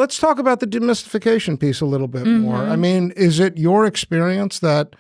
let's talk about the demystification piece a little bit more. I mean, is it your experience that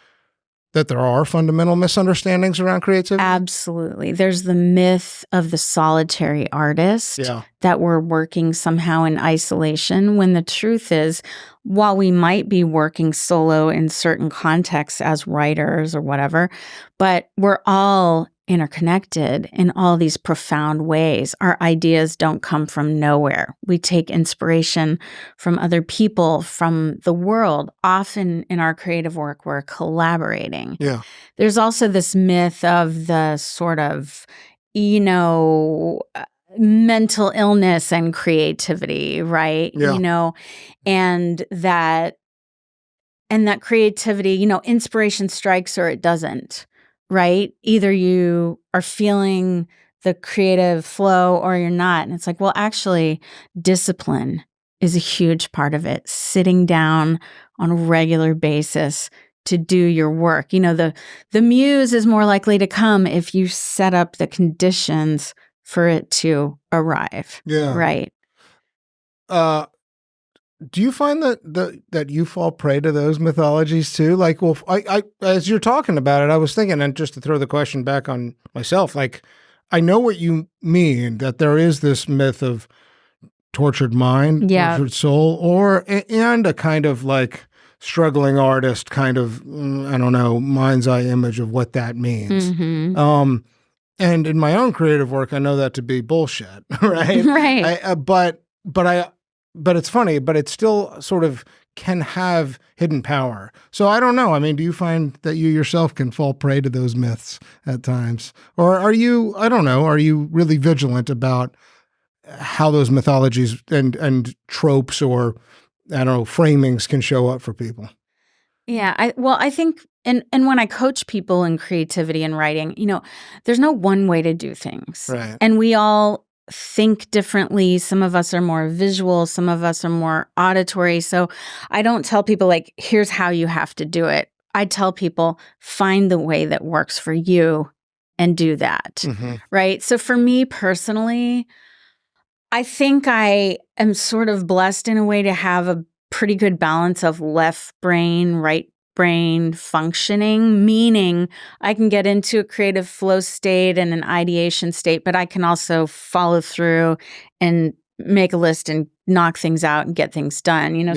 there are fundamental misunderstandings around creativity? Absolutely. There's the myth of the solitary artist, that we're working somehow in isolation, when the truth is, while we might be working solo in certain contexts as writers or whatever, but we're all interconnected in all these profound ways. Our ideas don't come from nowhere. We take inspiration from other people, from the world. Often in our creative work, we're collaborating. Yeah. There's also this myth of the sort of, mental illness and creativity, right? Yeah. And that creativity, inspiration strikes or it doesn't. Right? Either you are feeling the creative flow or you're not. And it's like, well, actually, discipline is a huge part of it. Sitting down on a regular basis to do your work. The muse is more likely to come if you set up the conditions for it to arrive. Yeah. Right. Do you find that you fall prey to those mythologies too? Like, well, I as you're talking about it, I was thinking, and just to throw the question back on myself, like, I know what you mean, that there is this myth of tortured mind, tortured soul, and a kind of like struggling artist kind of, I don't know, mind's eye image of what that means. Mm-hmm. And in my own creative work, I know that to be bullshit, right? Right. But it's funny, but it still sort of can have hidden power. So I don't know. I mean, do you find that you yourself can fall prey to those myths at times? Or are you, I don't know, are you really vigilant about how those mythologies and tropes or, I don't know, framings can show up for people? Yeah. I think, and when I coach people in creativity and writing, there's no one way to do things. Right. And we all think differently. Some of us are more visual. Some of us are more auditory. So I don't tell people like, here's how you have to do it. I tell people, find the way that works for you and do that. Mm-hmm. Right. So for me personally, I think I am sort of blessed in a way to have a pretty good balance of left brain, right brain functioning, meaning I can get into a creative flow state and an ideation state, but I can also follow through and make a list and knock things out and get things done. Yeah.